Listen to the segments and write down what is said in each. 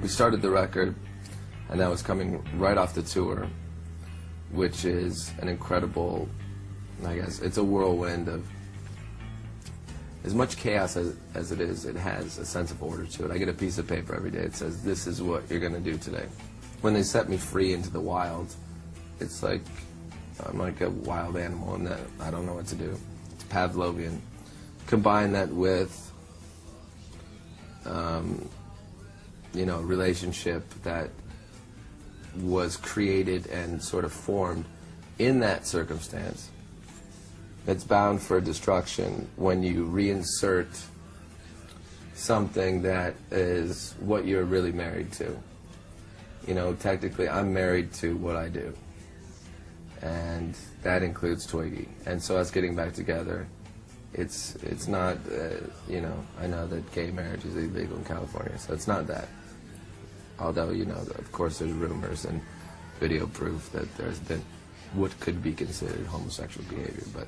we started the record, and that was coming right off the tour, which is an incredible, I guess, it's a whirlwind of, as much chaos as it is, it has a sense of order to it. I get a piece of paper every day that says, this is what you're going to do today. When they set me free into the wild, it's like, I'm like a wild animal and that I don't know what to do. It's Pavlovian. Combine that with, you know, a relationship that was created and sort of formed in that circumstance. It's bound for destruction when you reinsert something that is what you're really married to. You know, technically, I'm married to what I do, and that includes Twiggy. And so us getting back together, it's not, you know, I know that gay marriage is illegal in California, so it's not that. Although, you know, of course there's rumors and video proof that there's been what could be considered homosexual behavior, but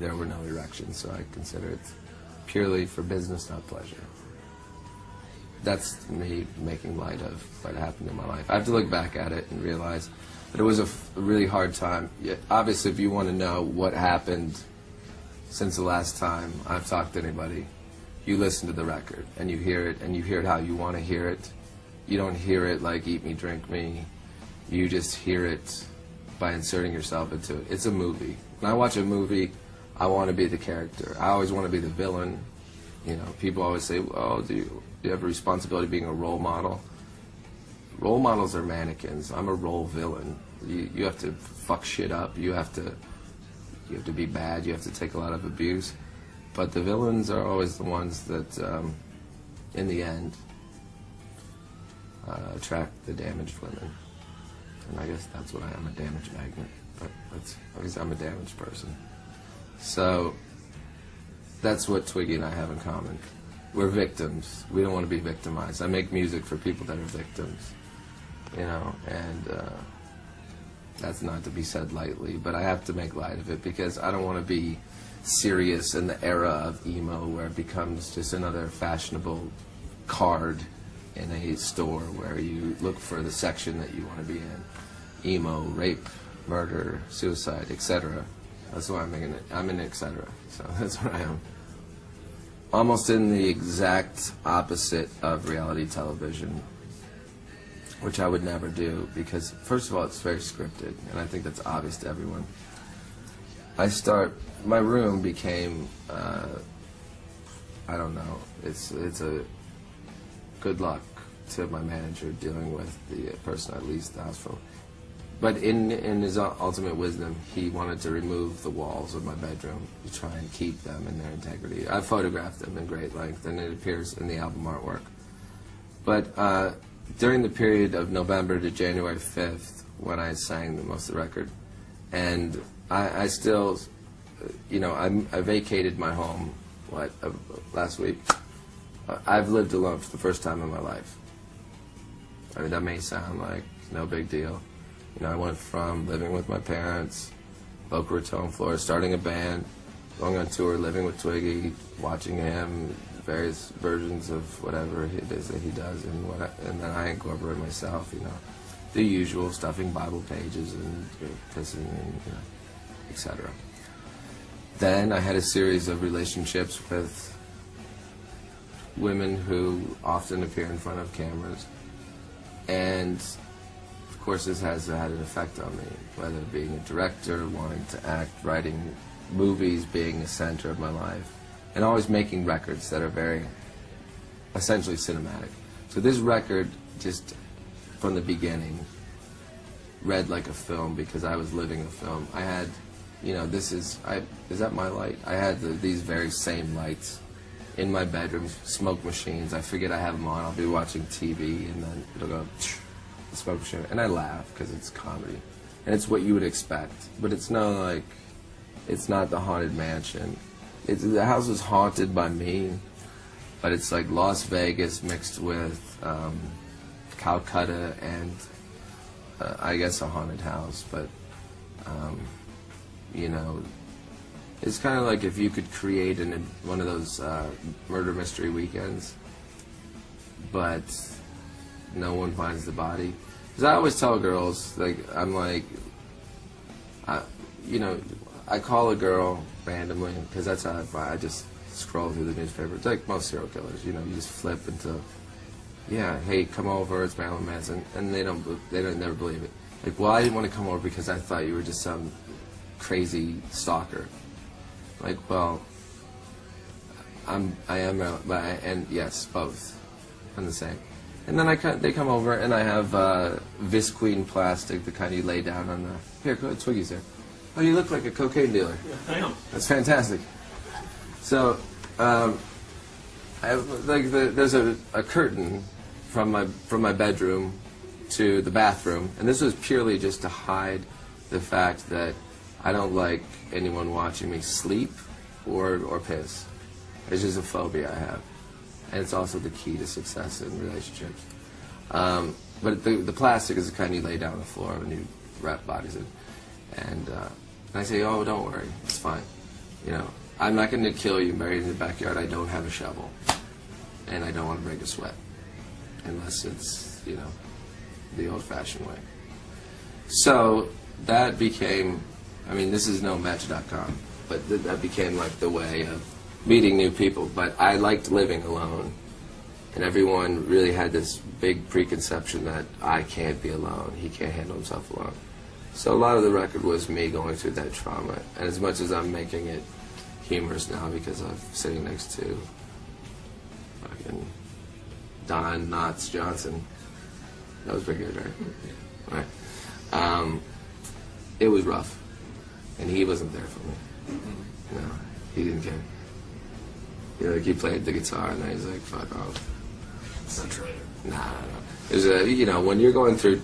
there were no erections, so I consider it purely for business, not pleasure. That's me making light of what happened in my life. I have to look back at it and realize that it was a really hard time. Obviously, if you want to know what happened since the last time I've talked to anybody, you listen to the record and you hear it how you want to hear it. You don't hear it like Eat Me, Drink Me. You just hear it by inserting yourself into it. It's a movie. When I watch a movie, I want to be the character. I always want to be the villain. You know, people always say, oh, do you have a responsibility being a role model? Role models are mannequins. I'm a role villain. You have to fuck shit up. You have to be bad. You have to take a lot of abuse. But the villains are always the ones that, in the end, attract the damaged women. And I guess that's what I am, a damage magnet. But I guess I'm a damaged person. So that's what Twiggy and I have in common. We're victims. We don't want to be victimized. I make music for people that are victims, you know, and that's not to be said lightly, but I have to make light of it because I don't want to be serious in the era of emo where it becomes just another fashionable card in a store where you look for the section that you want to be in. Emo, rape, murder, suicide, etc. That's why I'm making it. I'm in etc. So that's what I am. Almost in the exact opposite of reality television, which I would never do because, first of all, it's very scripted, and I think that's obvious to everyone. My room became, I don't know, it's a good luck to my manager dealing with the person I leased the house from. But in his ultimate wisdom, he wanted to remove the walls of my bedroom to try and keep them in their integrity. I photographed them in great length, and it appears in the album artwork. But during the period of November to January 5th, when I sang most of the record, and I still, you know, I vacated my home, last week. I've lived alone for the first time in my life. I mean, that may sound like no big deal. You know, I went from living with my parents, Boca Raton, Florida, starting a band, going on tour, living with Twiggy, watching him, various versions of whatever it is that he does, and then I incorporate myself, you know, the usual, stuffing Bible pages and pissing and, you know, etc. Then I had a series of relationships with women who often appear in front of cameras, and of course this has had an effect on me, whether being a director, wanting to act, writing movies, being the center of my life, and always making records that are very essentially cinematic. So this record, just from the beginning, read like a film because I was living a film. I had, you know, is that my light? I had these very same lights in my bedroom, smoke machines. I forget I have them on. I'll be watching TV and then it'll go, the smoke machine, and I laugh because it's comedy. And it's what you would expect. But it's not like, it's not the Haunted Mansion. The house is haunted by me, but it's like Las Vegas mixed with Calcutta and I guess a haunted house. But, you know, it's kind of like if you could create one of those murder mystery weekends, but no one finds the body. Because I always tell girls, like, I'm like, you know, I call a girl randomly, because that's how I just scroll through the newspaper. It's like most serial killers, you know, you just flip into, yeah, hey, come over, it's Marilyn Manson, and they don't never believe it. Like, well, I didn't want to come over because I thought you were just some crazy stalker. Like, well, I am, and yes, both, I'm the same. And then they come over, and I have Visqueen plastic, the kind you lay down on the, here, go ahead, Twiggy's there. Oh, you look like a cocaine dealer. Yeah, I am. That's fantastic. So, there's a curtain from my bedroom to the bathroom, and this was purely just to hide the fact that I don't like anyone watching me sleep or piss. It's just a phobia I have, and it's also the key to success in relationships. But the plastic is the kind you lay down on the floor when you wrap bodies in, and I say, oh, don't worry, it's fine. You know, I'm not going to kill you buried in the backyard. I don't have a shovel, and I don't want to break a sweat, unless it's, you know, the old-fashioned way. So that became, I mean, this is no Match.com, but that became like the way of meeting new people. But I liked living alone, and everyone really had this big preconception that I can't be alone, he can't handle himself alone. So a lot of the record was me going through that trauma, and as much as I'm making it humorous now because I'm sitting next to fucking Don Knotts Johnson, that was pretty good, right? Right. It was rough, and he wasn't there for me. No, he didn't care. You know, like he played the guitar, and then he's like, "Fuck off." That's not true. Nah. There's you know, when you're going through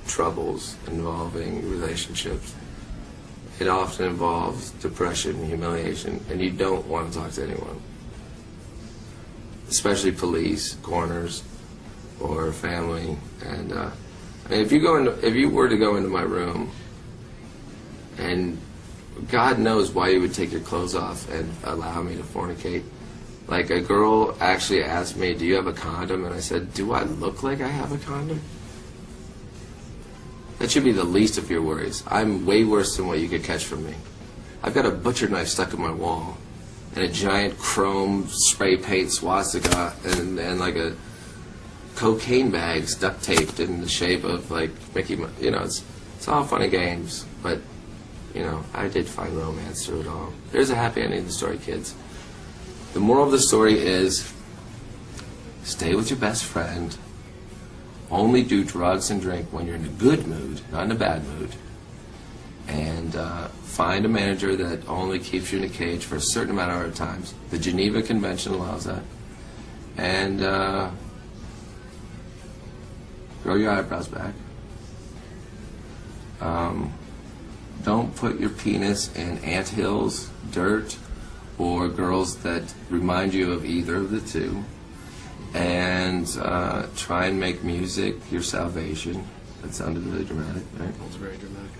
troubles involving relationships, it often involves depression and humiliation, and you don't want to talk to anyone, especially police, coroners, or family. And I mean, if you were to go into my room, and God knows why you would take your clothes off and allow me to fornicate. Like, a girl actually asked me, "Do you have a condom?" And I said, "Do I look like I have a condom?" That should be the least of your worries. I'm way worse than what you could catch from me. I've got a butcher knife stuck in my wall, and a giant chrome spray paint swastika, and like a cocaine bags duct taped in the shape of like Mickey Mouse. You know, it's all fun and games, but you know, I did find romance through it all. There's a happy ending to the story, kids. The moral of the story is, stay with your best friend. Only do drugs and drink when you're in a good mood, not in a bad mood. And find a manager that only keeps you in a cage for a certain amount of times. The Geneva Convention allows that. And grow your eyebrows back. Don't put your penis in anthills, dirt, or girls that remind you of either of the two. And try and make music your salvation. That sounded really dramatic, right? That was very dramatic.